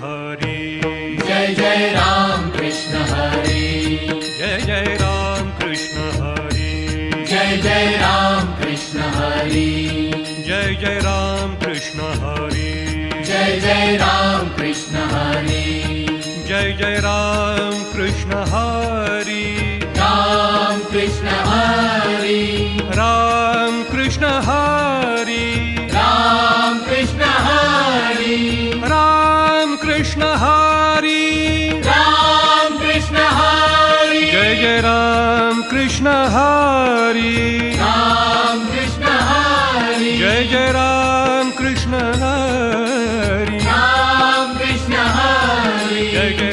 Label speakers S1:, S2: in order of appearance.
S1: हरे।
S2: जय जय राम कृष्ण हरे।
S1: जय जय राम कृष्ण हरे।
S2: जय जय राम कृष्ण हरे।
S1: जय जय राम कृष्ण हरे।
S2: जय जय राम कृष्ण हरे।
S1: जय जय राम कृष्ण हरे।
S2: राम कृष्ण हरे।
S1: राम कृष्ण हरे।
S2: राम कृष्ण हरे।
S1: राम कृष्ण हरे।
S2: राम कृष्ण हरे।
S1: जय जय राम कृष्ण हरे।
S2: राम कृष्ण हरे।
S1: जय जय राम कृष्ण हरे।
S2: राम कृष्ण हरे।
S1: जय जय